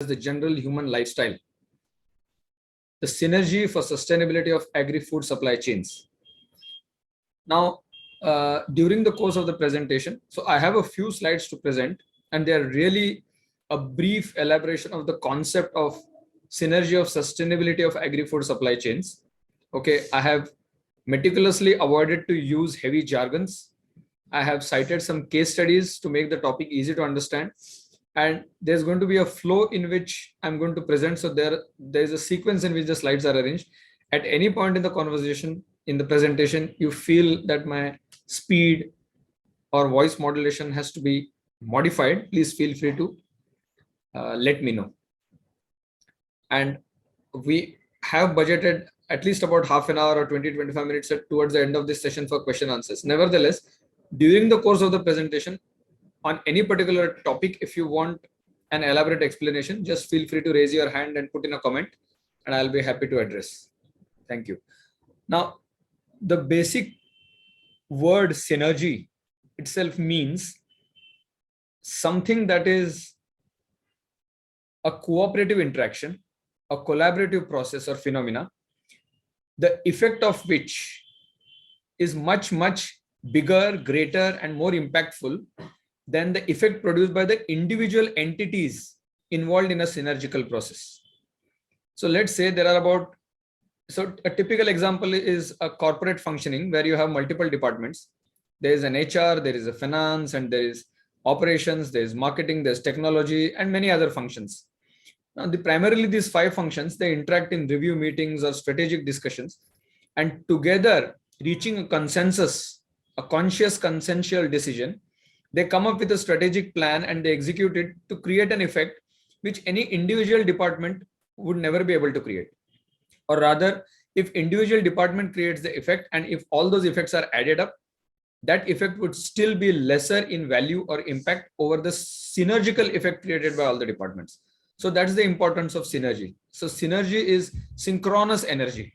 the general human lifestyle. The synergy for sustainability of agri-food supply chains. Now, during the course of the presentation, so I have a few slides to present, and they are really a brief elaboration of the concept of synergy of sustainability of agri-food supply chains. Okay, I have meticulously avoided to use heavy jargons. I have cited some case studies to make the topic easy to understand. And there's going to be a flow in which I'm going to present. So there's a sequence in which the slides are arranged. At any point in the conversation, in the presentation, you feel that my speed or voice modulation has to be modified, please feel free to let me know. And we have budgeted at least about half an hour or 20-25 minutes towards the end of this session for question answers. Nevertheless, during the course of the presentation, on any particular topic, if you want an elaborate explanation, just feel free to raise your hand and put in a comment, and I'll be happy to address. Thank you. Now, the basic word synergy itself means something that is a cooperative interaction, a collaborative process or phenomena, the effect of which is much, much bigger, greater, and more impactful than the effect produced by the individual entities involved in a synergical process. So let's say there are about, so a typical example is a corporate functioning where you have multiple departments. There is an HR, there is a finance, and there is operations, there is marketing, there's technology, and many other functions. Now, primarily these 5 functions, they interact in review meetings or strategic discussions, and together reaching a consensus, a conscious consensual decision, they come up with a strategic plan and they execute it to create an effect which any individual department would never be able to create. Or rather, if individual department creates the effect and if all those effects are added up, that effect would still be lesser in value or impact over the synergical effect created by all the departments. So that's the importance of synergy. So synergy is synchronous energy.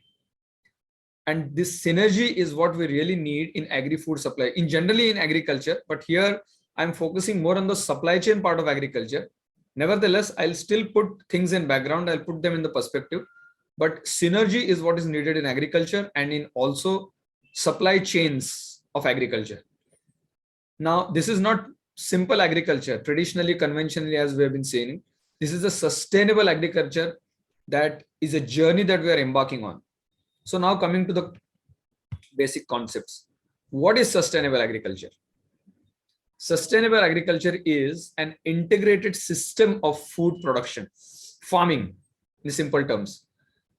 And this synergy is what we really need in agri-food supply, generally in agriculture. But here I'm focusing more on the supply chain part of agriculture. Nevertheless, I'll still put things in background. I'll put them in the perspective. But synergy is what is needed in agriculture and in also supply chains of agriculture. Now, this is not simple agriculture, traditionally, conventionally, as we have been saying. This is a sustainable agriculture that is a journey that we are embarking on. So now coming to the basic concepts. What is sustainable agriculture? Sustainable agriculture is an integrated system of food production, farming in simple terms,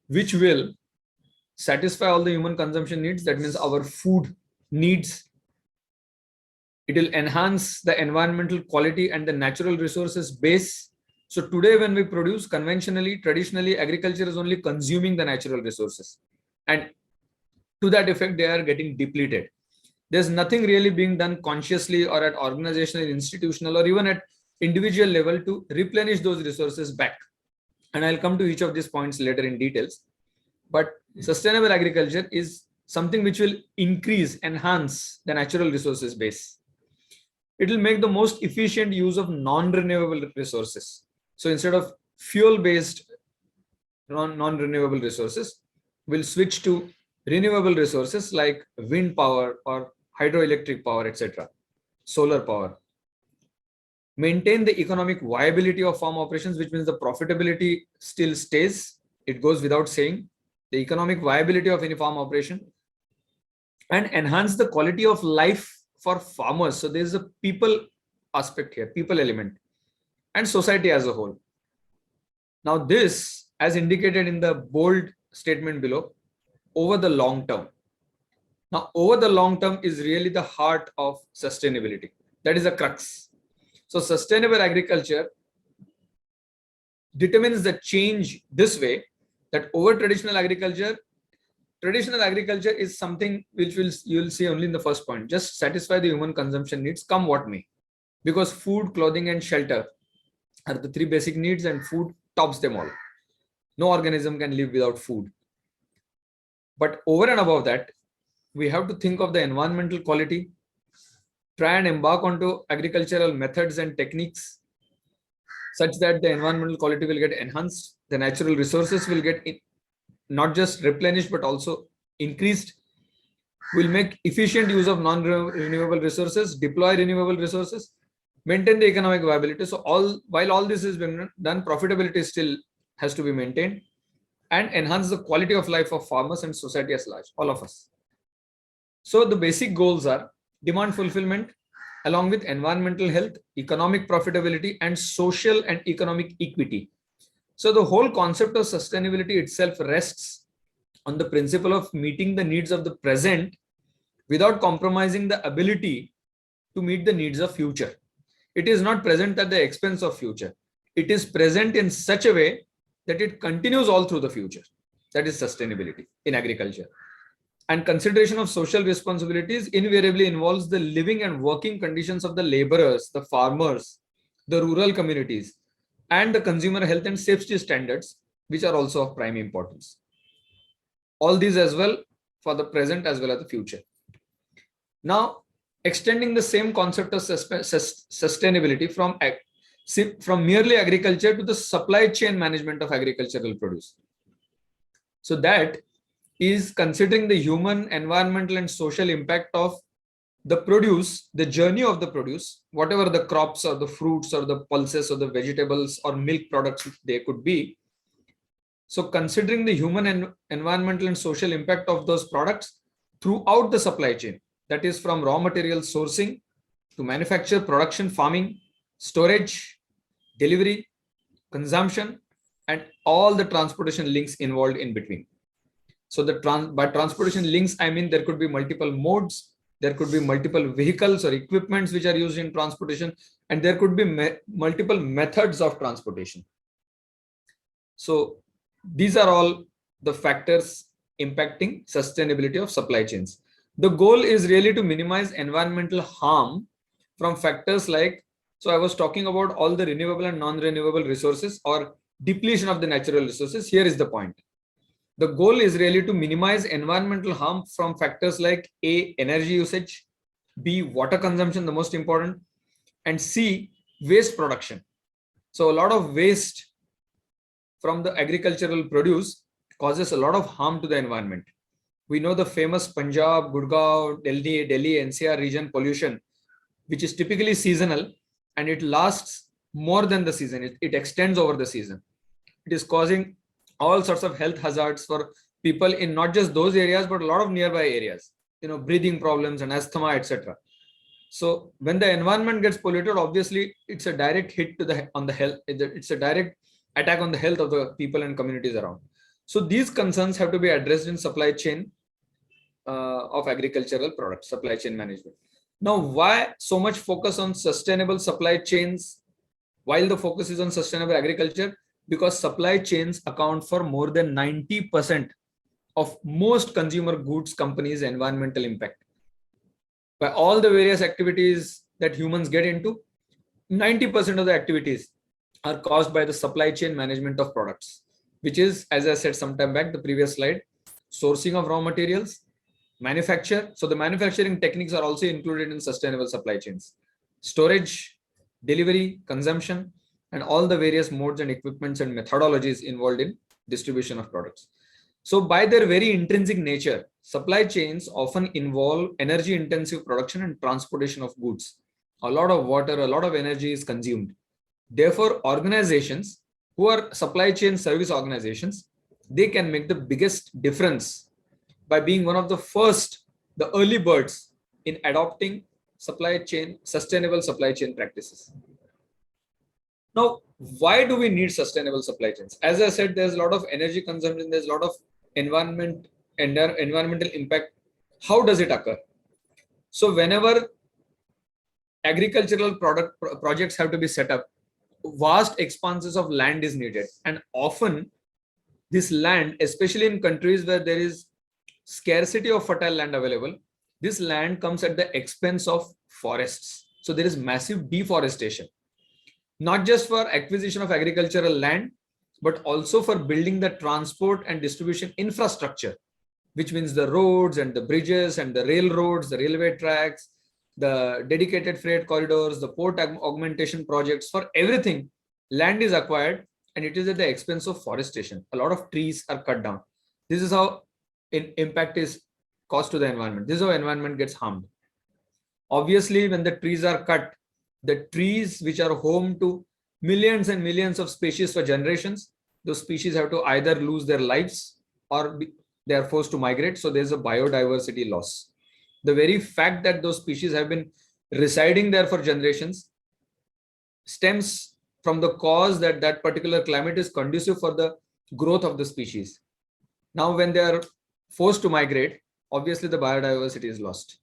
which will satisfy all the human consumption needs. That means our food needs. It will enhance the environmental quality and the natural resources base. So today when we produce conventionally, traditionally, agriculture is only consuming the natural resources. And to that effect, they are getting depleted. There's nothing really being done consciously or at organizational, institutional, or even at individual level to replenish those resources back. And I'll come to each of these points later in details. But sustainable agriculture is something which will increase, enhance the natural resources base. It will make the most efficient use of non-renewable resources. So instead of fuel-based non-renewable resources, we'll switch to renewable resources like wind power or hydroelectric power, etc., solar power. Maintain the economic viability of farm operations, which means the profitability still stays. It goes without saying. The economic viability of any farm operation, and enhance the quality of life for farmers. So there's a people aspect here, people element, and society as a whole. Now this, as indicated in the bold statement below, over the long term. Now, over the long term is really the heart of sustainability. That is the crux. So sustainable agriculture determines the change this way, that over traditional agriculture is something which you will see only in the first point, just satisfy the human consumption needs, come what may, because food, clothing, and shelter are the 3 basic needs, and food tops them all. No organism can live without food. But over and above that, we have to think of the environmental quality, try and embark onto agricultural methods and techniques such that the environmental quality will get enhanced, the natural resources will get not just replenished but also increased. Will make efficient use of non-renewable resources, deploy renewable resources, maintain the economic viability. So while all this is being done, profitability still has to be maintained, and enhance the quality of life of farmers and society as large, all of us. So the basic goals are demand fulfillment, along with environmental health, economic profitability, and social and economic equity. So the whole concept of sustainability itself rests on the principle of meeting the needs of the present without compromising the ability to meet the needs of future. It is not present at the expense of future. It is present in such a way that it continues all through the future. That is sustainability in agriculture. And consideration of social responsibilities invariably involves the living and working conditions of the laborers, the farmers, the rural communities, and the consumer health and safety standards, which are also of prime importance. All these as well for the present as well as the future. Now, extending the same concept of sustainability from merely agriculture to the supply chain management of agricultural produce. So that is considering the human, environmental, and social impact of the produce, the journey of the produce, whatever the crops or the fruits or the pulses or the vegetables or milk products they could be. So considering the human and environmental and social impact of those products throughout the supply chain, that is from raw material sourcing to manufacture, production, farming, storage, delivery, consumption, and all the transportation links involved in between. So by transportation links, I mean there could be multiple modes, there could be multiple vehicles or equipments which are used in transportation, and there could be multiple methods of transportation. So these are all the factors impacting sustainability of supply chains. The goal is really to minimize environmental harm from factors like, so I was talking about all the renewable and non-renewable resources or depletion of the natural resources. Here is the point. The goal is really to minimize environmental harm from factors like A, energy usage, B, water consumption, the most important, and C, waste production. So a lot of waste from the agricultural produce causes a lot of harm to the environment. We know the famous Punjab, Gurgaon, Delhi NCR region pollution, which is typically seasonal and it lasts more than the season. It extends over the season. It is causing all sorts of health hazards for people in not just those areas, but a lot of nearby areas, breathing problems and asthma, etc. So when the environment gets polluted, obviously it's a direct hit on the health. It's a direct attack on the health of the people and communities around. So these concerns have to be addressed in supply chain of agricultural products, supply chain management. Now, why so much focus on sustainable supply chains while the focus is on sustainable agriculture? Because supply chains account for more than 90% of most consumer goods companies' environmental impact. By all the various activities that humans get into, 90% of the activities are caused by the supply chain management of products, which is, as I said sometime back, the previous slide, sourcing of raw materials, manufacture. So the manufacturing techniques are also included in sustainable supply chains, storage, delivery, consumption, and all the various modes and equipments and methodologies involved in distribution of products. So by their very intrinsic nature, supply chains often involve energy intensive production and transportation of goods. A lot of water, a lot of energy is consumed. Therefore, organizations who are supply chain service organizations, they can make the biggest difference by being one of the first, the early birds in adopting sustainable supply chain practices. Now, why do we need sustainable supply chains? As I said, there's a lot of energy consumption, there's a lot of environmental impact. How does it occur? So whenever agricultural projects have to be set up, vast expanses of land is needed. And often this land, especially in countries where there is scarcity of fertile land available, this land comes at the expense of forests. So there is massive deforestation, not just for acquisition of agricultural land, but also for building the transport and distribution infrastructure, which means the roads and the bridges and the railroads, the railway tracks, the dedicated freight corridors, the port augmentation projects. For everything, land is acquired and it is at the expense of forestation. A lot of trees are cut down. This is how impact is caused to the environment. This is how environment gets harmed. Obviously, when the trees are cut, the trees which are home to millions and millions of species for generations, those species have to either lose their lives or they are forced to migrate. So there's a biodiversity loss. The very fact that those species have been residing there for generations stems from the cause that that particular climate is conducive for the growth of the species. Now, when they are forced to migrate, obviously the biodiversity is lost.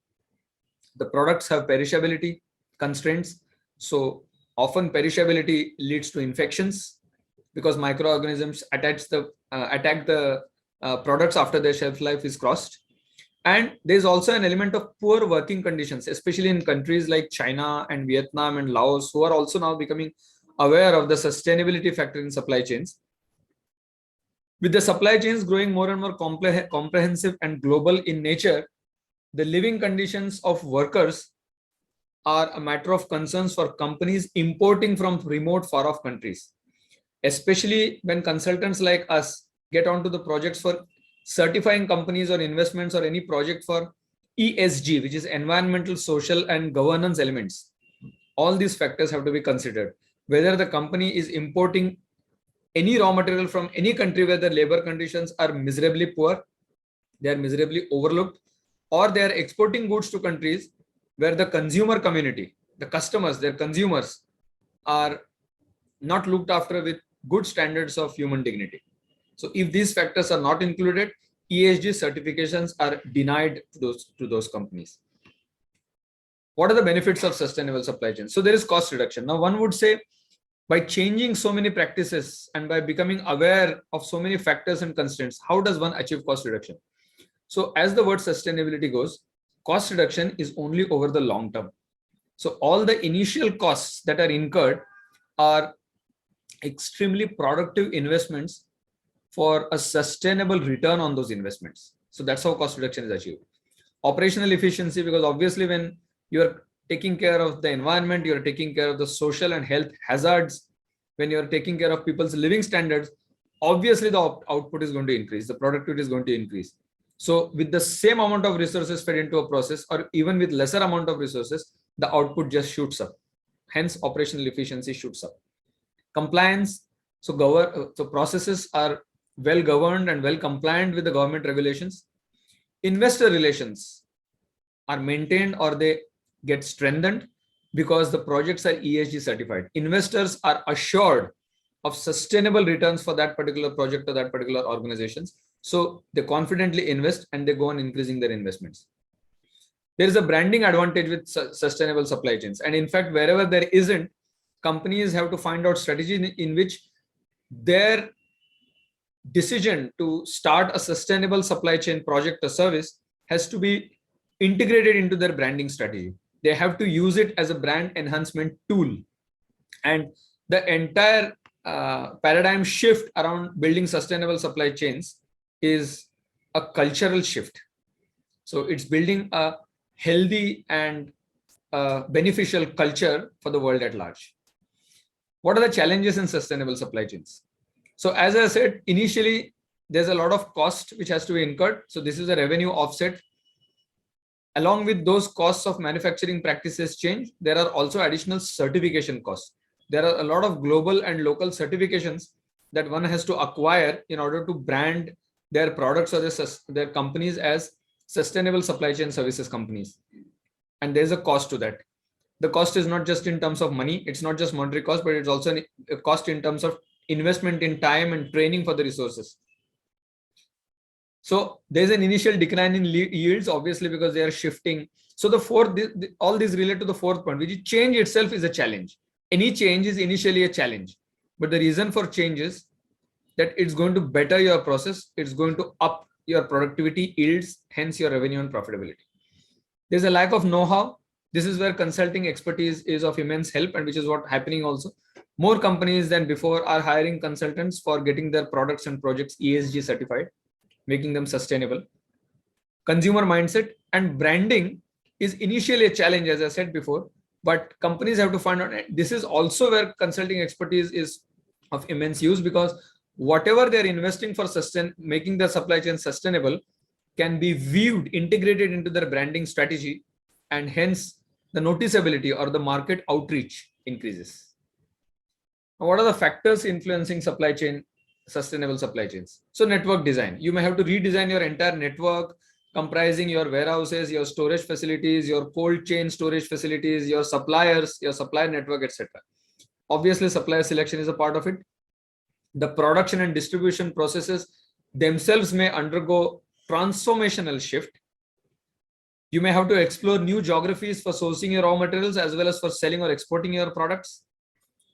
The products have perishability constraints. So often perishability leads to infections because microorganisms attack the products after their shelf life is crossed. And there's also an element of poor working conditions, especially in countries like China and Vietnam and Laos, who are also now becoming aware of the sustainability factor in supply chains. With the supply chains growing more and more comprehensive and global in nature, the living conditions of workers are a matter of concerns for companies importing from remote, far-off countries, especially when consultants like us get onto the projects for certifying companies or investments or any project for ESG, which is environmental, social, and governance elements. All these factors have to be considered. Whether the company is importing any raw material from any country where the labor conditions are miserably poor, they are miserably overlooked, or they are exporting goods to countries where the consumer community, the customers, their consumers are not looked after with good standards of human dignity. So if these factors are not included, ESG certifications are denied to those companies. What are the benefits of sustainable supply chain? So there is cost reduction. Now one would say, by changing so many practices and by becoming aware of so many factors and constraints, how does one achieve cost reduction? So as the word sustainability goes, cost reduction is only over the long term. So all the initial costs that are incurred are extremely productive investments for a sustainable return on those investments. So that's how cost reduction is achieved. Operational efficiency, because obviously when you're taking care of the environment, you're taking care of the social and health hazards, when you're taking care of people's living standards, obviously the output is going to increase, the productivity is going to increase. So with the same amount of resources fed into a process, or even with lesser amount of resources, the output just shoots up. Hence, operational efficiency shoots up. Compliance, so processes are well governed and well compliant with the government regulations. Investor relations are maintained or they get strengthened because the projects are ESG certified. Investors are assured of sustainable returns for that particular project or that particular organizations. So they confidently invest and they go on increasing their investments. There is a branding advantage with sustainable supply chains. And in fact, wherever there isn't, companies have to find out strategy in which their decision to start a sustainable supply chain project or service has to be integrated into their branding strategy. They have to use it as a brand enhancement tool. And the entire paradigm shift around building sustainable supply chains is a cultural shift. So it's building a healthy and beneficial culture for the world at large. What are the challenges in sustainable supply chains? So as I said, initially, there's a lot of cost which has to be incurred. So this is a revenue offset. Along with those costs of manufacturing practices change, there are also additional certification costs. There are a lot of global and local certifications that one has to acquire in order to brand their products or their companies as sustainable supply chain services companies. And there's a cost to that. The cost is not just in terms of money. It's not just monetary cost, but it's also a cost in terms of investment in time and training for the resources. So there's an initial decline in yields, obviously, because they are shifting. So all these relate to the fourth point, which is change itself is a challenge. Any change is initially a challenge, but the reason for change is that it's going to better your process. It's going to up your productivity, yields, hence your revenue and profitability. There's a lack of know-how. This is where consulting expertise is of immense help, and which is what's happening also. More companies than before are hiring consultants for getting their products and projects ESG certified, making them sustainable. Consumer mindset and branding is initially a challenge, as I said before, But companies have to find out. This is also where consulting expertise is of immense use, because whatever they're investing for making the supply chain sustainable can be viewed, integrated into their branding strategy, and hence the noticeability or the market outreach increases. Now, what are the factors influencing supply chain, sustainable supply chains? So network design. You may have to redesign your entire network, comprising your warehouses, your storage facilities, your cold chain storage facilities, your suppliers, your supplier network, etc. Obviously, supplier selection is a part of it. The production and distribution processes themselves may undergo transformational shift. You may have to explore new geographies for sourcing your raw materials as well as for selling or exporting your products.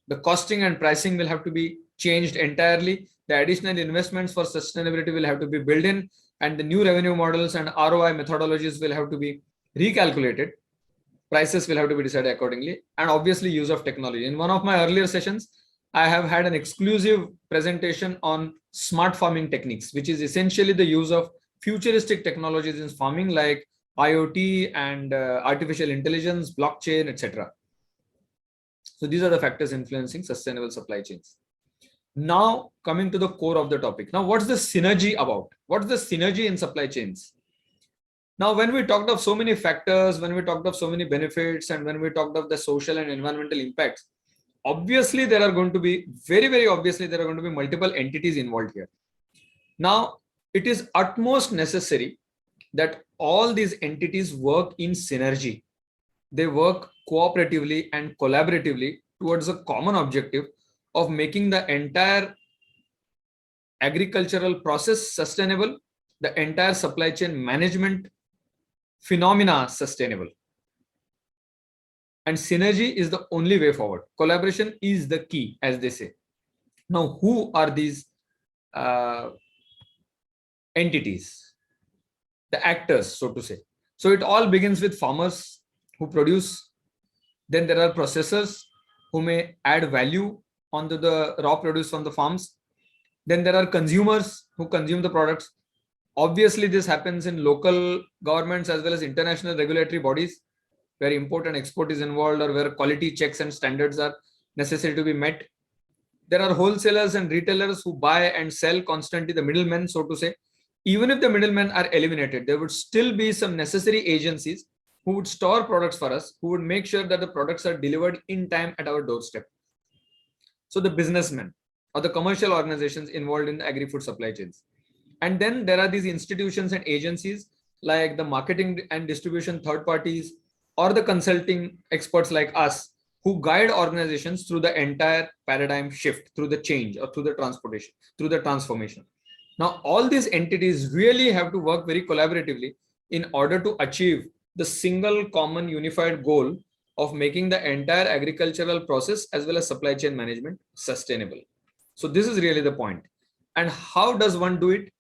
The costing and pricing will have to be changed entirely. The additional investments for sustainability will have to be built in, and the new revenue models and ROI methodologies will have to be recalculated. Prices will have to be decided accordingly, and obviously use of technology. In one of my earlier sessions, I have had an exclusive presentation on smart farming techniques, which is essentially the use of futuristic technologies in farming like IoT and artificial intelligence, blockchain, etc. So these are the factors influencing sustainable supply chains. Now coming to the core of the topic. Now, what's the synergy about? What's the synergy in supply chains? Now, when we talked of so many factors, when we talked of so many benefits, and when we talked of the social and environmental impacts, obviously there are going to be, very obviously, there are going to be multiple entities involved here. Now, it is utmost necessary that all these entities work in synergy. They work cooperatively and collaboratively towards a common objective of making the entire agricultural process sustainable, the entire supply chain management phenomena sustainable. And synergy is the only way forward. Collaboration is the key, as they say. Now, who are these entities? The actors, so to say. So it all begins with farmers who produce. Then there are processors who may add value onto the raw produce from the farms. Then there are consumers who consume the products. Obviously, this happens in local governments as well as international regulatory bodies, where import and export is involved, or where quality checks and standards are necessary to be met. There are wholesalers and retailers who buy and sell constantly, the middlemen, so to say. Even if the middlemen are eliminated, there would still be some necessary agencies who would store products for us, who would make sure that the products are delivered in time at our doorstep. So the businessmen or the commercial organizations involved in the agri-food supply chains. And then there are these institutions and agencies like the marketing and distribution third parties, or the consulting experts like us, who guide organizations through the entire paradigm shift, through the change, or through the transportation, through the transformation. Now, all these entities really have to work very collaboratively in order to achieve the single common unified goal of making the entire agricultural process as well as supply chain management sustainable. So this is really the point. And how does one do it?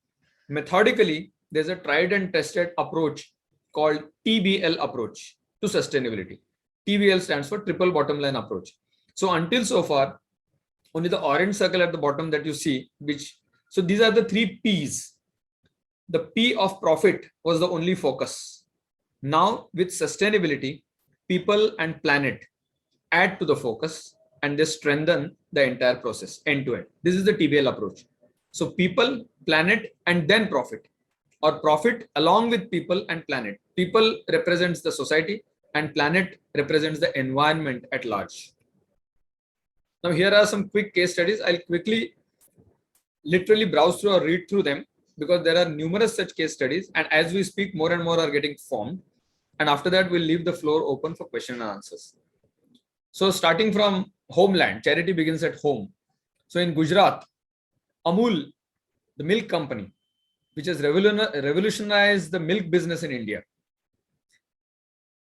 Methodically, there's a tried and tested approach called TBL approach to sustainability. TBL stands for triple bottom line approach. So until so far, only the orange circle at the bottom that you see, so these are the 3 P's. The P of profit was the only focus. Now with sustainability, people and planet add to the focus, and they strengthen the entire process end to end. This is the TBL approach. So people, planet, and then profit, or profit along with people and planet. People represents the society, and planet represents the environment at large. Now here are some quick case studies. I'll quickly literally browse through or read through them, because there are numerous such case studies, and as we speak, more and more are getting formed. And after that, we'll leave the floor open for question and answers. So starting from homeland, charity begins at home. So in Gujarat, Amul, the milk company, which has revolutionized the milk business in India.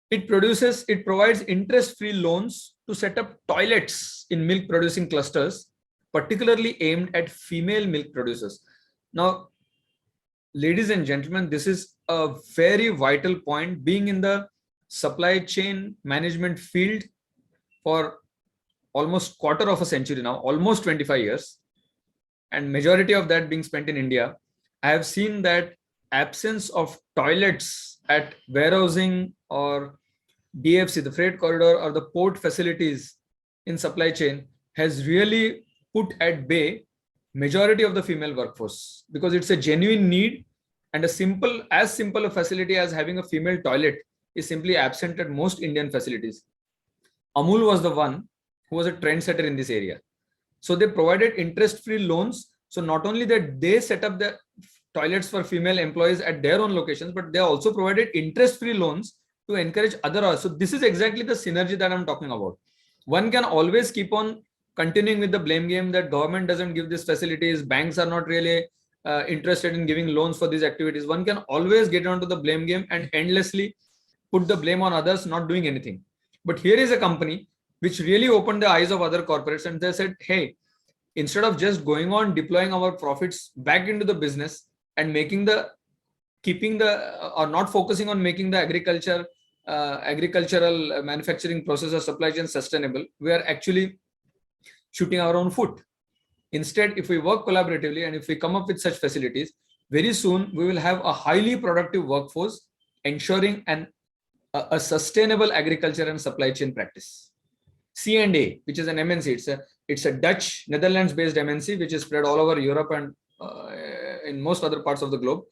It provides interest-free loans to set up toilets in milk producing clusters, particularly aimed at female milk producers. Now, ladies and gentlemen, this is a very vital point. Being in the supply chain management field for almost quarter of a century now, almost 25 years, and majority of that being spent in India, I have seen that absence of toilets at warehousing or DFC, the freight corridor or the port facilities in supply chain has really put at bay majority of the female workforce, because it's a genuine need, and as simple a facility as having a female toilet is simply absent at most Indian facilities. Amul was the one who was a trendsetter in this area. So they provided interest-free loans. So not only that they set up the toilets for female employees at their own locations, but they also provided interest-free loans to encourage others. So this is exactly the synergy that I'm talking about. One can always keep on continuing with the blame game that government doesn't give these facilities, banks are not really interested in giving loans for these activities. One can always get onto the blame game and endlessly put the blame on others not doing anything. But here is a company which really opened the eyes of other corporates, and they said, hey, instead of just going on deploying our profits back into the business and or not focusing on making the agricultural manufacturing process or supply chain sustainable, we are actually shooting our own foot. Instead, if we work collaboratively and if we come up with such facilities, very soon we will have a highly productive workforce ensuring a sustainable agriculture and supply chain practice. C&A, which is an MNC, it's a Dutch, Netherlands-based MNC, which is spread all over Europe and in most other parts of the globe.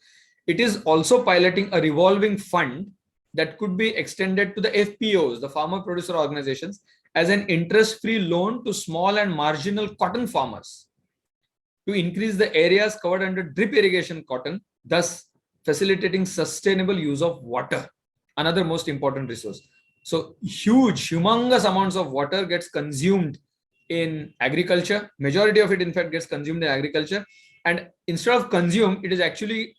It is also piloting a revolving fund that could be extended to the FPOs, the farmer producer organizations, as an interest-free loan to small and marginal cotton farmers to increase the areas covered under drip irrigation cotton, thus facilitating sustainable use of water, another most important resource. So humongous amounts of water gets consumed in agriculture. Majority of it, in fact, gets consumed in agriculture. And instead of consumed, it is actually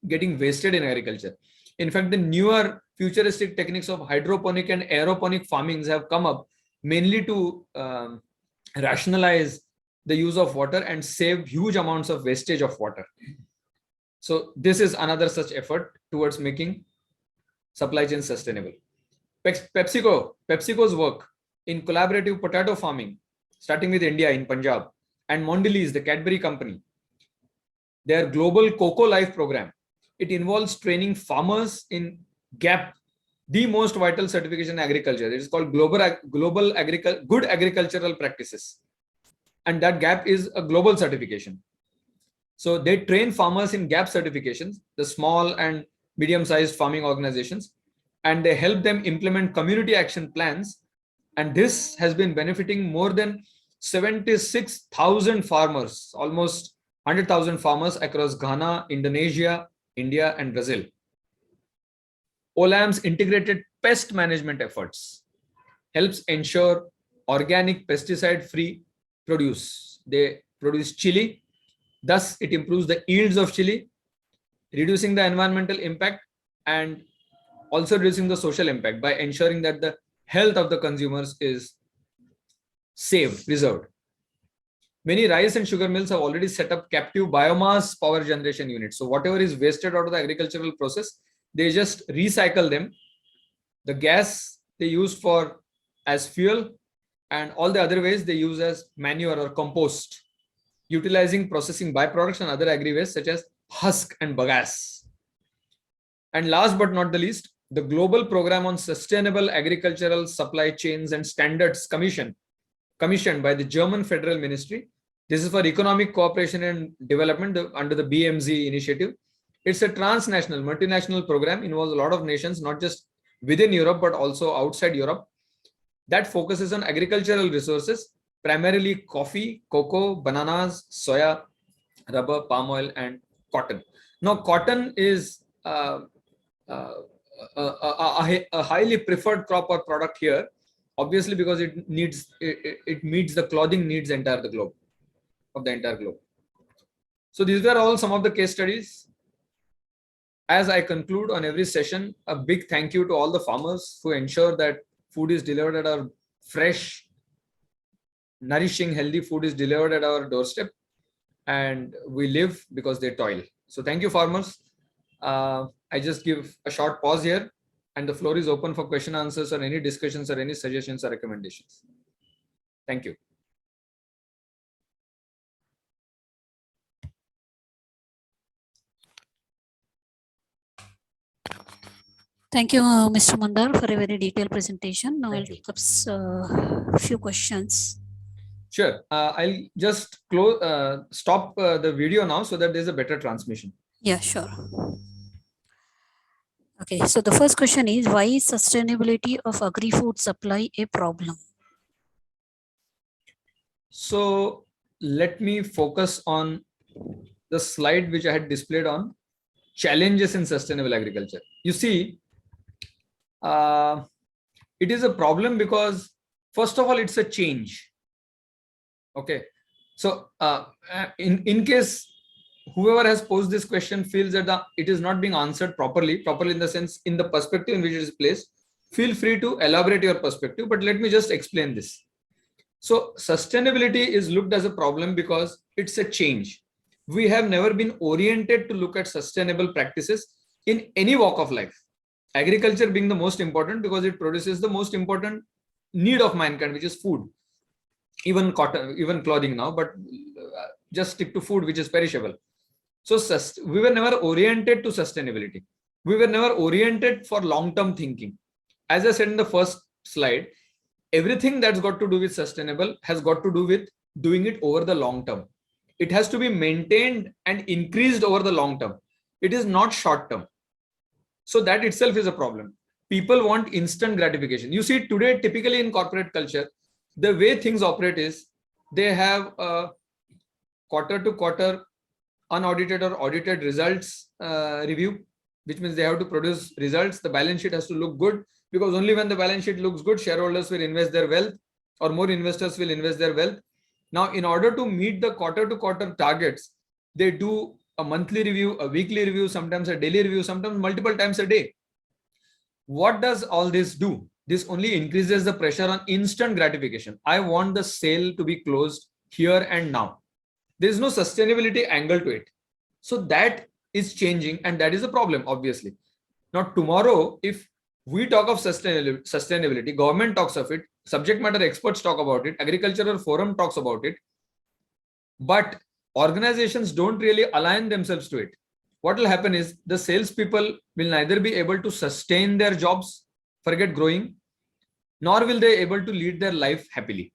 getting wasted in agriculture. In fact, the newer futuristic techniques of hydroponic and aeroponic farmings have come up mainly to rationalize the use of water and save huge amounts of wastage of water. So this is another such effort towards making supply chain sustainable. PepsiCo's work in collaborative potato farming, starting with India in Punjab, and Mondelez, the Cadbury company, their global Cocoa Life program. It involves training farmers in GAP, the most vital certification in agriculture. It is called Good Agricultural Practices. And that GAP is a global certification. So they train farmers in GAP certifications, the small and medium-sized farming organizations, and they help them implement community action plans. And this has been benefiting more than 76,000 farmers, almost 100,000 farmers across Ghana, Indonesia, India, and Brazil. Olam's integrated pest management efforts helps ensure organic pesticide-free produce. They produce chili, thus it improves the yields of chili, reducing the environmental impact and also reducing the social impact by ensuring that the health of the consumers is saved, preserved. Many rice and sugar mills have already set up captive biomass power generation units. So whatever is wasted out of the agricultural process, they just recycle them. The gas they use as fuel, and all the other ways they use as manure or compost, utilizing processing byproducts and other agri waste such as husk and bagasse. And last but not the least, the Global Program on Sustainable Agricultural Supply Chains and Standards commissioned by the German Federal Ministry. This is for Economic Cooperation and Development under the BMZ initiative. It's a transnational, multinational program, involves a lot of nations, not just within Europe, but also outside Europe, that focuses on agricultural resources, primarily coffee, cocoa, bananas, soya, rubber, palm oil, and cotton. Now, cotton is a highly preferred crop or product here, obviously because it meets the clothing needs of the entire globe. So these were all some of the case studies. As I conclude on every session, a big thank you to all the farmers who ensure that food is delivered at our fresh, nourishing, healthy food is delivered at our doorstep, and we live because they toil. So thank you, farmers. I just give a short pause here, and the floor is open for question answers or any discussions or any suggestions or recommendations. Thank you. Thank you, Mr. Mandar, for a very detailed presentation. Now I'll Thank you. take up a few questions. Sure. I'll just stop the video now so that there's a better transmission. Yeah, sure. Okay, so the first question is, why is sustainability of agri-food supply a problem? So let me focus on the slide which I had displayed on challenges in sustainable agriculture. You see, it is a problem because, first of all, it's a change. Okay. So in case whoever has posed this question feels that it is not being answered properly in the sense, in the perspective in which it is placed, feel free to elaborate your perspective, but let me just explain this. So sustainability is looked as a problem because it's a change. We have never been oriented to look at sustainable practices in any walk of life. Agriculture being the most important because it produces the most important need of mankind, which is food. Even cotton, even clothing now, but just stick to food, which is perishable. So we were never oriented to sustainability. We were never oriented for long-term thinking. As I said in the first slide, everything that's got to do with sustainable has got to do with doing it over the long term. It has to be maintained and increased over the long term. It is not short term. So that itself is a problem. People want instant gratification. You see today, typically in corporate culture, the way things operate is they have a quarter to quarter unaudited or audited results review, which means they have to produce results. The balance sheet has to look good, because only when the balance sheet looks good, shareholders will invest their wealth, or more investors will invest their wealth. Now, in order to meet the quarter to quarter targets, they do a monthly review, a weekly review, sometimes a daily review, sometimes multiple times a day. What does all this do? This only increases the pressure on instant gratification. I want the sale to be closed here and now. There is no sustainability angle to it. So that is changing, and that is a problem, obviously. Now, tomorrow, if we talk of sustainability, government talks of it, subject matter experts talk about it, agricultural forum talks about it, but organizations don't really align themselves to it. What will happen is the salespeople will neither be able to sustain their jobs, forget growing, nor will they able to lead their life happily.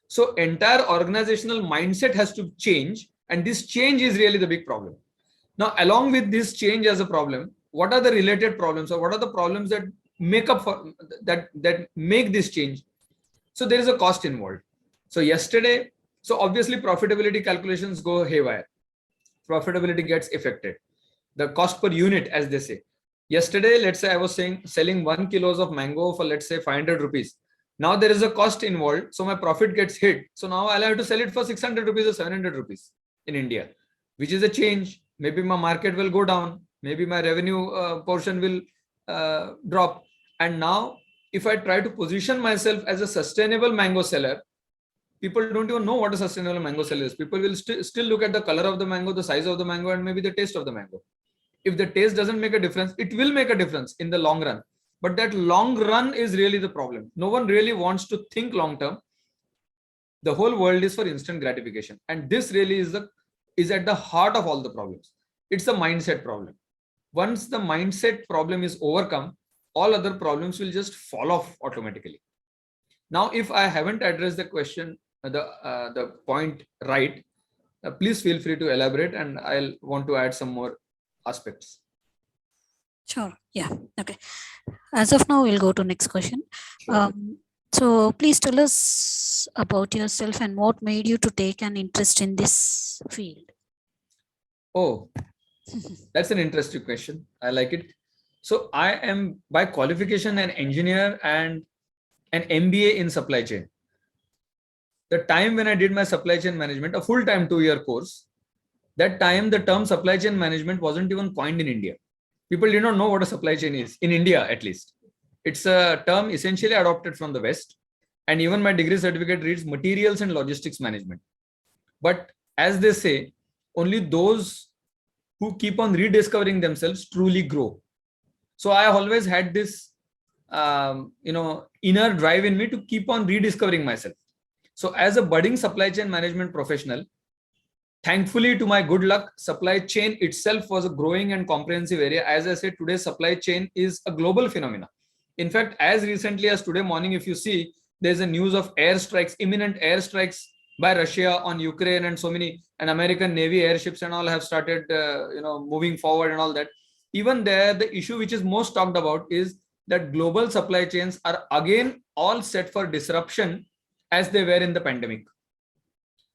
So entire organizational mindset has to change, and this change is really the big problem. Now, along with this change as a problem, what are the related problems, or what are the problems that make up for that make this change? So there is a cost involved. So yesterday, so obviously profitability calculations go haywire. Profitability gets affected. The cost per unit, as they say. Yesterday, let's say I was selling 1 kilos of mango for, let's say, 500 rupees. Now there is a cost involved, so my profit gets hit. So now I'll have to sell it for 600 rupees or 700 rupees in India, which is a change. Maybe my market will go down. Maybe my revenue portion will drop. And now, if I try to position myself as a sustainable mango seller, people don't even know what a sustainable mango seller is. People will still look at the color of the mango, the size of the mango, and maybe the taste of the mango. If the taste doesn't make a difference, it will make a difference in the long run. But that long run is really the problem. No one really wants to think long term. The whole world is for instant gratification. And this really is at the heart of all the problems. It's a mindset problem. Once the mindset problem is overcome, all other problems will just fall off automatically. Now, if I haven't addressed the question, the point right, please feel free to elaborate, and I'll want to add some more aspects. Sure. Yeah. Okay. As of now, we'll go to next question. Sure. So please tell us about yourself and what made you to take an interest in this field. Oh, that's an interesting question. I like it. So I am by qualification an engineer and an MBA in supply chain. The time when I did my supply chain management, a full-time 2-year course, that time the term supply chain management wasn't even coined in India. People did not know what a supply chain is, in India at least. It's a term essentially adopted from the West. And even my degree certificate reads materials and logistics management. But as they say, only those who keep on rediscovering themselves truly grow. So I always had this, inner drive in me to keep on rediscovering myself. So as a budding supply chain management professional, Thankfully, to my good luck, supply chain itself was a growing and comprehensive area. As I said, today supply chain is a global phenomenon. In fact, as recently as today morning, if you see, there's a news of airstrikes, imminent airstrikes by Russia on Ukraine, and so many, and American Navy airships and all have started, moving forward and all that. Even there, the issue which is most talked about is that global supply chains are again all set for disruption as they were in the pandemic.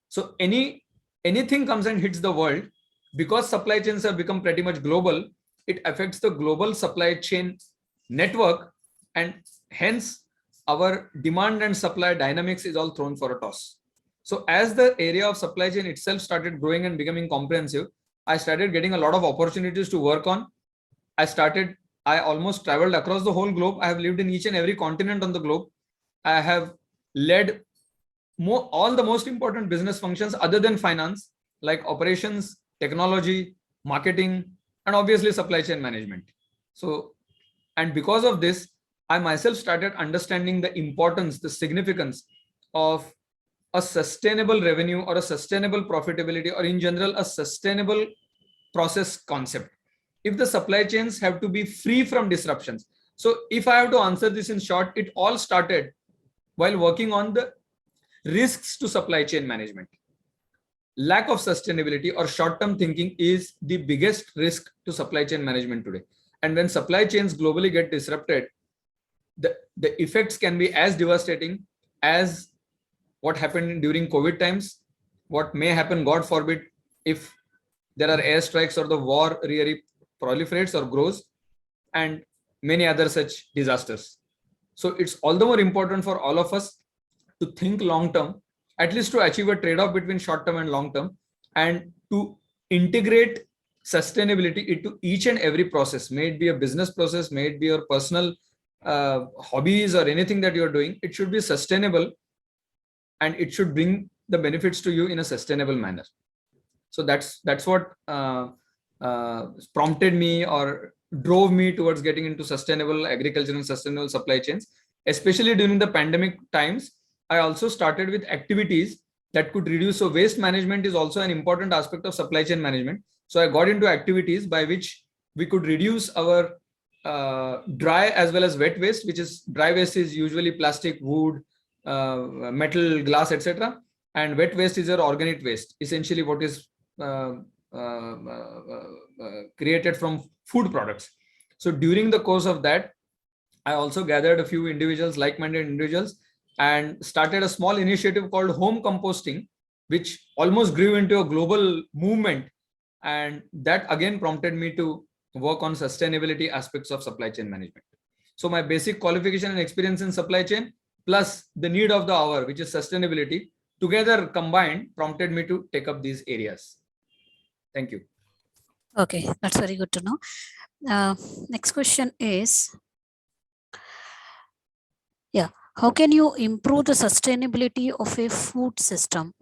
So anything comes and hits the world, because supply chains have become pretty much global, it affects the global supply chain network, and hence our demand and supply dynamics is all thrown for a toss. So as the area of supply chain itself started growing and becoming comprehensive, I started getting a lot of opportunities to work on. I almost traveled across the whole globe. I have lived in each and every continent on the globe. I have led all the most important business functions other than finance, like operations, technology, marketing, and obviously supply chain management. So, and because of this, I myself started understanding the importance, the significance of a sustainable revenue or a sustainable profitability, or in general, a sustainable process concept. If the supply chains have to be free from disruptions. So if I have to answer this in short, it all started while working on the risks to supply chain management. Lack of sustainability or short-term thinking is the biggest risk to supply chain management today. And when supply chains globally get disrupted, the effects can be as devastating as what happened during COVID times, what may happen, God forbid, if there are airstrikes or the war really proliferates or grows, and many other such disasters. So it's all the more important for all of us to think long term, at least to achieve a trade-off between short term and long term, and to integrate sustainability into each and every process. May it be a business process, may it be your personal hobbies or anything that you're doing, it should be sustainable and it should bring the benefits to you in a sustainable manner. So that's what prompted me or drove me towards getting into sustainable agriculture and sustainable supply chains. Especially during the pandemic times, I also started with activities that could reduce. So waste management is also an important aspect of supply chain management. So I got into activities by which we could reduce our dry as well as wet waste, which is dry waste is usually plastic, wood, metal, glass, etc. And wet waste is your organic waste, essentially what is created from food products. So during the course of that, I also gathered a few individuals, like-minded individuals, and started a small initiative called home composting, which almost grew into a global movement. And that again prompted me to work on sustainability aspects of supply chain management. So my basic qualification and experience in supply chain, plus the need of the hour, which is sustainability, together combined prompted me to take up these areas. Thank you. Okay, that's very good to know. Next question is, how can you improve the sustainability of a food system?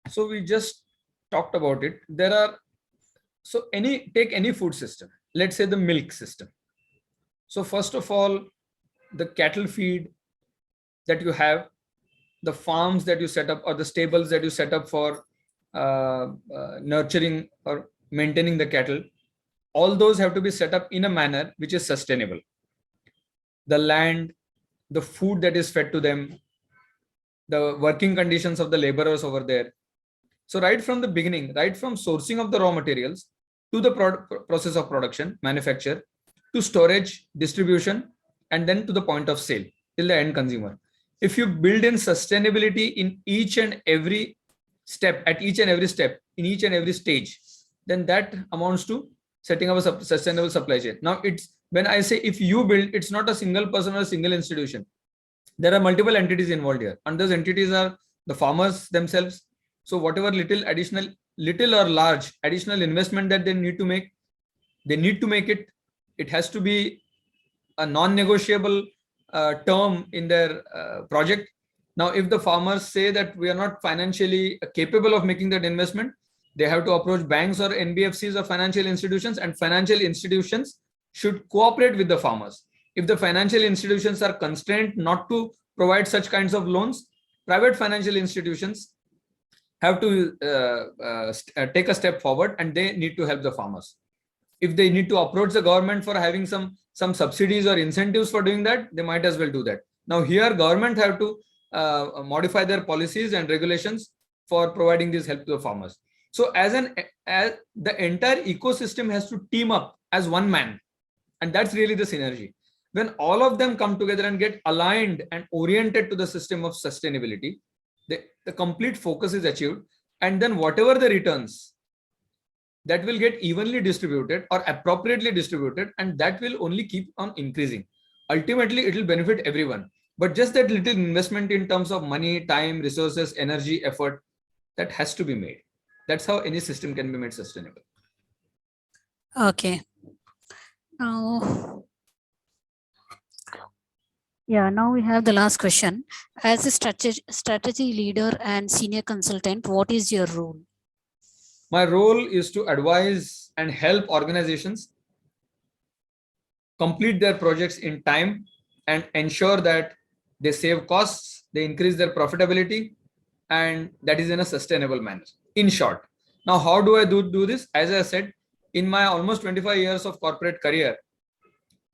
So we just talked about it. Take any food system, let's say the milk system. So first of all, the cattle feed that you have, the farms that you set up, or the stables that you set up for nurturing or maintaining the cattle, all those have to be set up in a manner which is sustainable. The land, the food that is fed to them, the working conditions of the laborers over there. So right from the beginning, right from sourcing of the raw materials to the process of production, manufacture, to storage, distribution, and then to the point of sale till the end consumer. If you build in sustainability in each and every step, at each and every step, in each and every stage, then that amounts to setting up a sustainable supply chain. Now, when I say if you build, it's not a single person or a single institution. There are multiple entities involved here, and those entities are the farmers themselves. So whatever little or large additional investment that they need to make it. It has to be a non-negotiable term in their project. Now, if the farmers say that we are not financially capable of making that investment, they have to approach banks or NBFCs or financial institutions, and financial institutions should cooperate with the farmers. If the financial institutions are constrained not to provide such kinds of loans, private financial institutions have to take a step forward, and they need to help the farmers. If they need to approach the government for having some subsidies or incentives for doing that, they might as well do that. Now here government have to modify their policies and regulations for providing this help to the farmers. So as the entire ecosystem has to team up as one man, and that's really the synergy. When all of them come together and get aligned and oriented to the system of sustainability, the complete focus is achieved, and then whatever the returns, that will get evenly distributed or appropriately distributed, and that will only keep on increasing. Ultimately, it will benefit everyone. But just that little investment in terms of money, time, resources, energy, effort, that has to be made. That's how any system can be made sustainable. Okay. Now, now we have the last question. As a strategy leader and senior consultant, what is your role? My role is to advise and help organizations complete their projects in time and ensure that they save costs, they increase their profitability, and that is in a sustainable manner. In short, now how do I do this? As I said, in my almost 25 years of corporate career,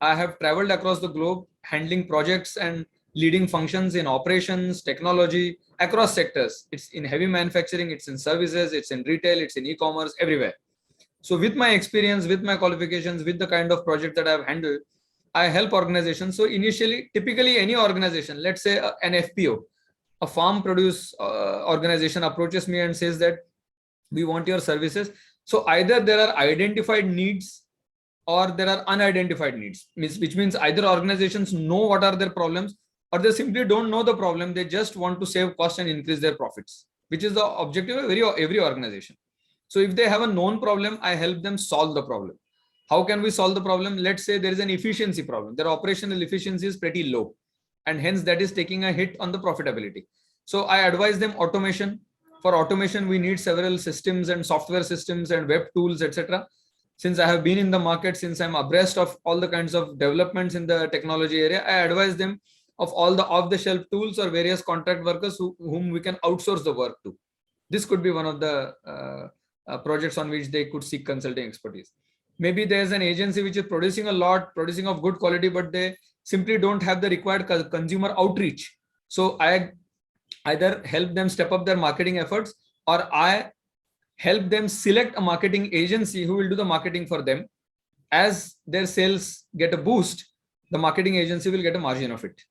I have traveled across the globe handling projects and leading functions in operations, technology, across sectors. It's in heavy manufacturing, it's in services, it's in retail, it's in e-commerce, everywhere. So with my experience, with my qualifications, with the kind of project that I've handled, I help organizations. So initially, typically any organization, let's say an FPO, a farm produce organization approaches me and says that we want your services. So either there are identified needs or there are unidentified needs, which means either organizations know what are their problems, or they simply don't know the problem. They just want to save cost and increase their profits, which is the objective of every organization. So if they have a known problem, I help them solve the problem. How can we solve the problem? Let's say there is an efficiency problem. Their operational efficiency is pretty low, and hence that is taking a hit on the profitability. So I advise them automation. For automation, we need several systems and software systems and web tools, etc. Since I have been in the market, since I'm abreast of all the kinds of developments in the technology area, I advise them of all the off-the-shelf tools or various contract workers whom we can outsource the work to. This could be one of the projects on which they could seek consulting expertise. Maybe there's an agency which is producing a lot, producing of good quality, but they simply don't have the required consumer outreach. So I either help them step up their marketing efforts, or I help them select a marketing agency who will do the marketing for them. As their sales get a boost, the marketing agency will get a margin of it.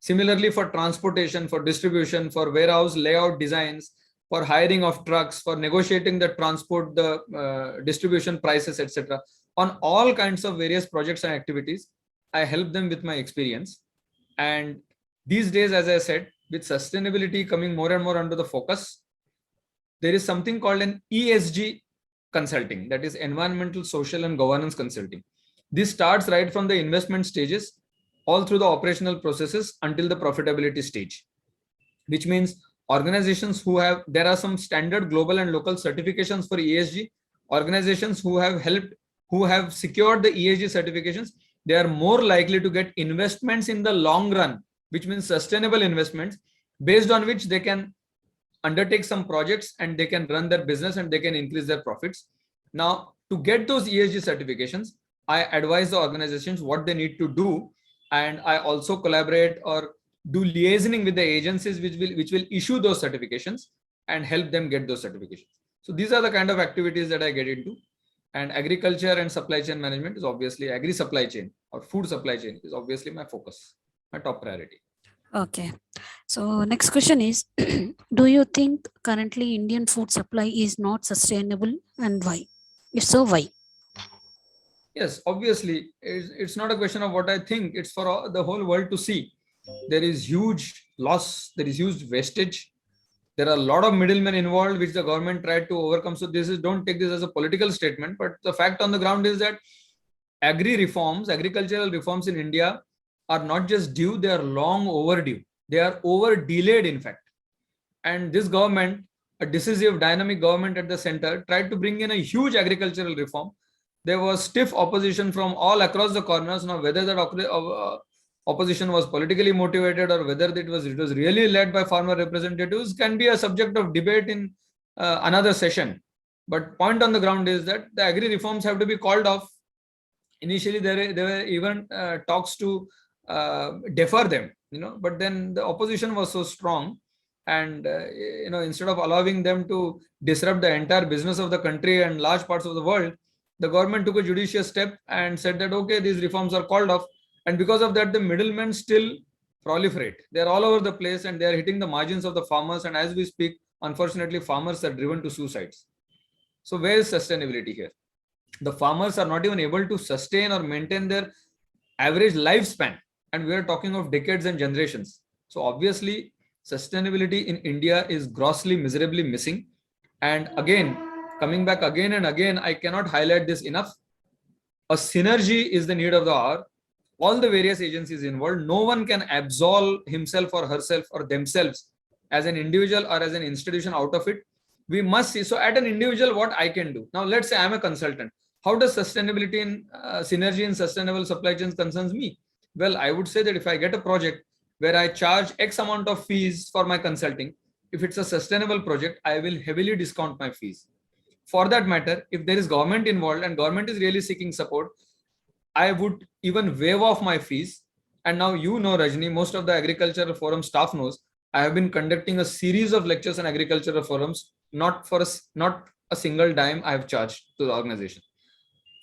Similarly, for transportation, for distribution, for warehouse layout designs, for hiring of trucks, for negotiating the transport, the distribution prices, etc. On all kinds of various projects and activities, I help them with my experience. And these days, as I said, with sustainability coming more and more under the focus, there is something called an ESG consulting, that is environmental, social, and governance consulting. This starts right from the investment stages all through the operational processes until the profitability stage, which means organizations there are some standard global and local certifications for ESG. Organizations who have secured the ESG certifications, they are more likely to get investments in the long run, which means sustainable investments, based on which they can undertake some projects and they can run their business and they can increase their profits. Now, to get those ESG certifications, I advise the organizations what they need to do, and I also collaborate or do liaisoning with the agencies which will issue those certifications and help them get those certifications. So these are the kind of activities that I get into. And agriculture and supply chain management is obviously agri supply chain or food supply chain is obviously my focus, my top priority. Okay. So next question is, do you think currently Indian food supply is not sustainable, and why? If so, why? Yes, obviously, it's not a question of what I think. It's for the whole world to see. There is huge loss. There is huge wastage. There are a lot of middlemen involved, which the government tried to overcome. So don't take this as a political statement, but the fact on the ground is that agricultural reforms in India are not just due, they are long overdue. They are over delayed, in fact. And this government, a decisive, dynamic government at the center, tried to bring in a huge agricultural reform. There was stiff opposition from all across the corners. Now, whether that opposition was politically motivated or whether it was really led by farmer representatives can be a subject of debate in another session. But point on the ground is that the agri reforms have to be called off. Initially, there were even talks to defer them, but then the opposition was so strong, and instead of allowing them to disrupt the entire business of the country and large parts of the world, the government took a judicious step and said that okay, these reforms are called off, and because of that, the middlemen still proliferate. They are all over the place and they are hitting the margins of the farmers. And as we speak, unfortunately, farmers are driven to suicides. So where is sustainability here? The farmers are not even able to sustain or maintain their average lifespan, and we are talking of decades and generations. So obviously, sustainability in India is grossly, miserably missing. And again, coming back again and again, I cannot highlight this enough. A synergy is the need of the hour. All the various agencies involved, no one can absolve himself or herself or themselves as an individual or as an institution out of it. We must see. So at an individual, what I can do. Now, let's say I'm a consultant. How does sustainability and synergy in sustainable supply chains concerns me? Well, I would say that if I get a project where I charge X amount of fees for my consulting, if it's a sustainable project, I will heavily discount my fees. For that matter, if there is government involved and government is really seeking support, I would even waive off my fees. And now Rajni, most of the agricultural forum staff knows, I have been conducting a series of lectures on agricultural forums, not a single dime I have charged to the organization.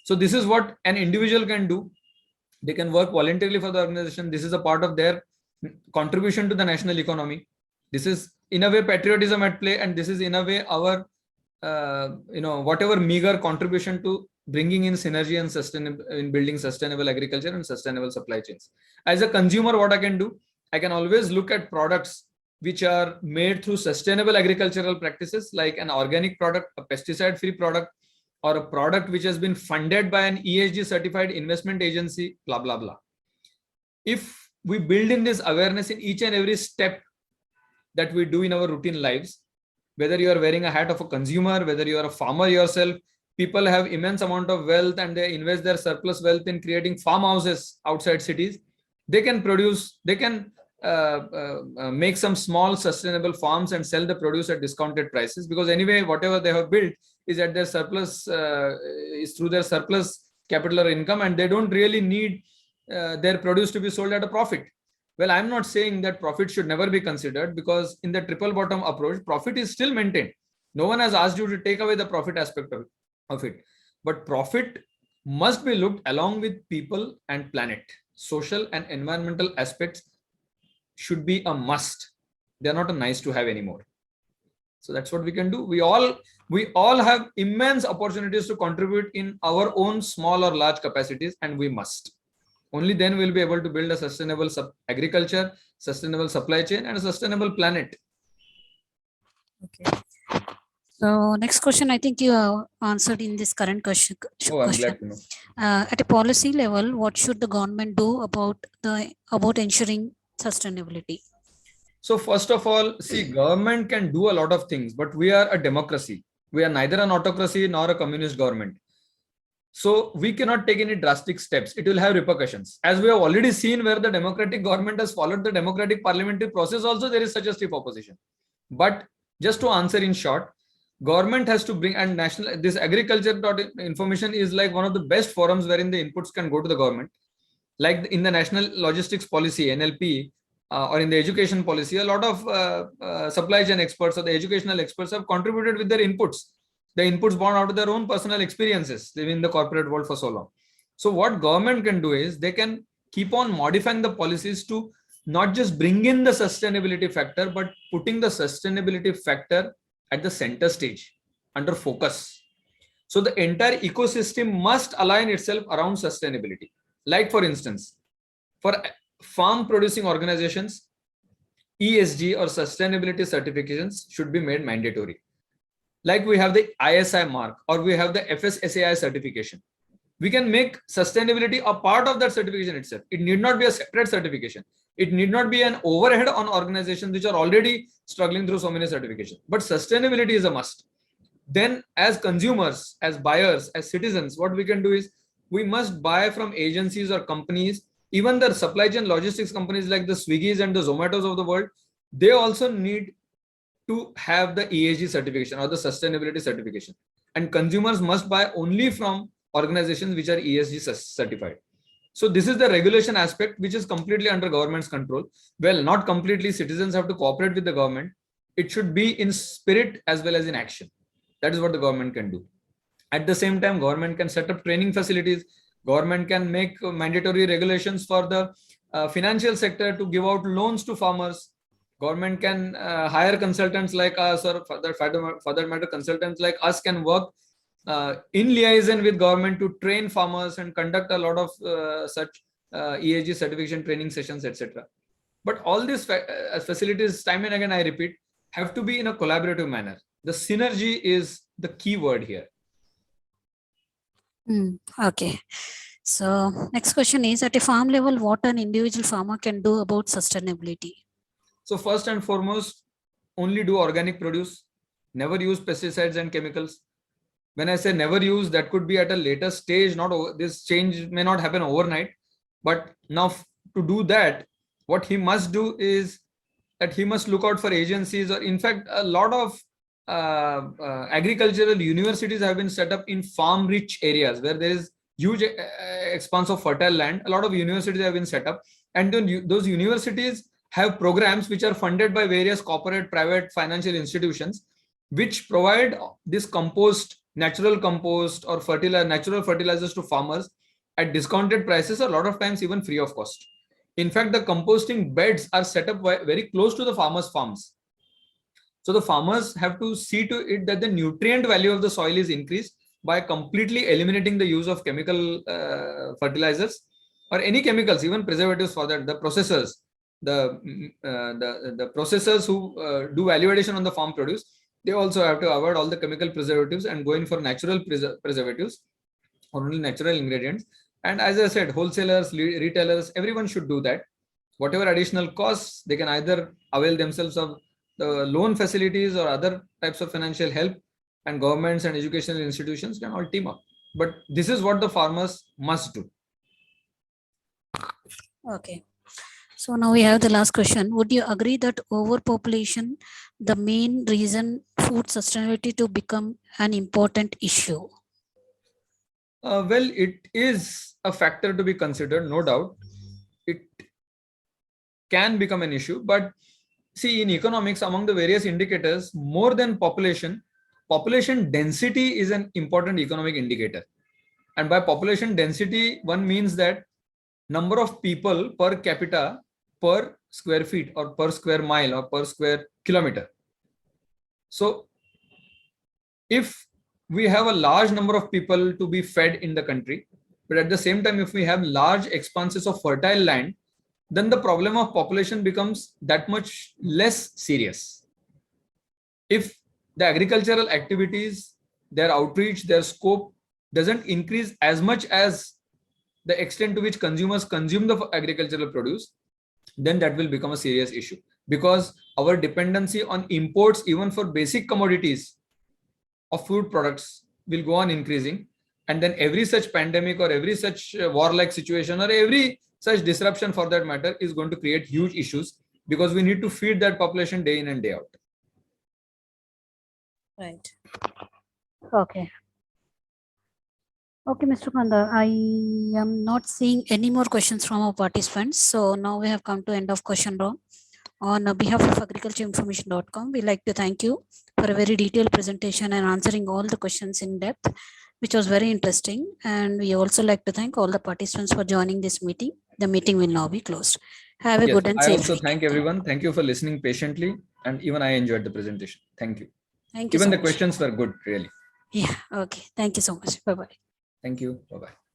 So this is what an individual can do. They can work voluntarily for the organization. This is a part of their contribution to the national economy. This is in a way patriotism at play, and this is in a way our whatever meager contribution to bringing in synergy and sustainable in building sustainable agriculture and sustainable supply chains. As a consumer, what I can do, I can always look at products which are made through sustainable agricultural practices, like an organic product, a pesticide-free product, or a product which has been funded by an ESG certified investment agency, blah, blah, blah. If we build in this awareness in each and every step that we do in our routine lives, whether you are wearing a hat of a consumer, whether you are a farmer yourself, people have immense amount of wealth and they invest their surplus wealth in creating farmhouses outside cities. They can produce, they can make some small sustainable farms and sell the produce at discounted prices, because anyway, whatever they have built is at their surplus, is through their surplus capital or income, and they don't really need their produce to be sold at a profit. Well, I'm not saying that profit should never be considered, because in the triple bottom approach, profit is still maintained. No one has asked you to take away the profit aspect of it. But profit must be looked along with people and planet. Social and environmental aspects should be a must. They're not a nice to have anymore. So that's what we can do. We all have immense opportunities to contribute in our own small or large capacities, and we must. Only then we'll be able to build a sustainable agriculture, sustainable supply chain, and a sustainable planet. Okay. So next question, I think you have answered in this current question. I'm glad to know. At a policy level, what should the government do about ensuring sustainability? So first of all, see, government can do a lot of things, but we are a democracy. We are neither an autocracy nor a communist government. So we cannot take any drastic steps. It will have repercussions. As we have already seen, where the democratic government has followed the democratic parliamentary process, also there is such a stiff opposition. But just to answer in short, government has to bring, and this agriculture.information is like one of the best forums wherein the inputs can go to the government. Like in the national logistics policy, NLP, or in the education policy, a lot of supply chain experts or the educational experts have contributed with their inputs. The inputs born out of their own personal experiences living in the corporate world for so long. So what government can do is they can keep on modifying the policies to not just bring in the sustainability factor, but putting the sustainability factor at the center stage under focus. So the entire ecosystem must align itself around sustainability. Like for instance, for farm producing organizations, ESG or sustainability certifications should be made mandatory. Like we have the ISI mark or we have the FSSAI certification. We can make sustainability a part of that certification itself. It need not be a separate certification. It need not be an overhead on organizations which are already struggling through so many certifications. But sustainability is a must. Then as consumers, as buyers, as citizens, what we can do is we must buy from agencies or companies Even the supply chain logistics companies like the Swiggies and the Zomatos of the world, they also need to have the ESG certification or the sustainability certification. And consumers must buy only from organizations which are ESG certified. So this is the regulation aspect, which is completely under government's control. Well, not completely. Citizens have to cooperate with the government. It should be in spirit as well as in action. That is what the government can do. At the same time, government can set up training facilities. Government can make mandatory regulations for the financial sector to give out loans to farmers. Government can hire consultants like us, or for that matter, consultants like us can work in liaison with government to train farmers and conduct a lot of such ESG certification training sessions, etc. But all these facilities, time and again I repeat, have to be in a collaborative manner. The synergy is the key word here. Okay. So next question is, at a farm level, what an individual farmer can do about sustainability? So first and foremost, only do organic produce. Never use pesticides and chemicals. When I say never use, that could be at a later stage. This change may not happen overnight. But now to do that, what he must do is that he must look out for agencies, or in fact, a lot of agricultural universities have been set up in farm-rich areas where there is huge expanse of fertile land. A lot of universities have been set up, and then those universities have programs which are funded by various corporate, private, financial institutions, which provide this compost, natural compost, or natural fertilizers to farmers at discounted prices, a lot of times even free of cost. In fact, the composting beds are set up very close to the farmers' farms. So the farmers have to see to it that the nutrient value of the soil is increased by completely eliminating the use of chemical fertilizers or any chemicals, even preservatives for that. The processors, the processors who do value addition on the farm produce, they also have to avoid all the chemical preservatives and go in for natural preservatives or only natural ingredients. And as I said, wholesalers, retailers, everyone should do that. Whatever additional costs, they can either avail themselves of the loan facilities or other types of financial help, and governments and educational institutions can all team up. But this is what the farmers must do. Okay. So now we have the last question. Would you agree that overpopulation, the main reason food sustainability to become an important issue? Well, it is a factor to be considered, no doubt. It can become an issue, but see, in economics, among the various indicators, more than population density is an important economic indicator. And by population density, one means that number of people per capita per square feet or per square mile or per square kilometer. So if we have a large number of people to be fed in the country, but at the same time, if we have large expanses of fertile land, then the problem of population becomes that much less serious. If the agricultural activities, their outreach, their scope doesn't increase as much as the extent to which consumers consume the agricultural produce, then that will become a serious issue, because our dependency on imports, even for basic commodities of food products, will go on increasing. And then every such pandemic or every such warlike situation or every such disruption for that matter is going to create huge issues, because we need to feed that population day in and day out. Right. Okay. Okay, Mr. Kanda, I am not seeing any more questions from our participants. So now we have come to end of question round. On behalf of agricultureinformation.com, we like to thank you for a very detailed presentation and answering all the questions in depth, which was very interesting. And we also like to thank all the participants for joining this meeting. The meeting will now be closed. Have a good and safe I also thank everyone. Thank you for listening patiently. And even I enjoyed the presentation. Thank you. Thank you. Even the questions were good, really. Yeah. Okay. Thank you so much. Bye-bye. Thank you. Bye-bye.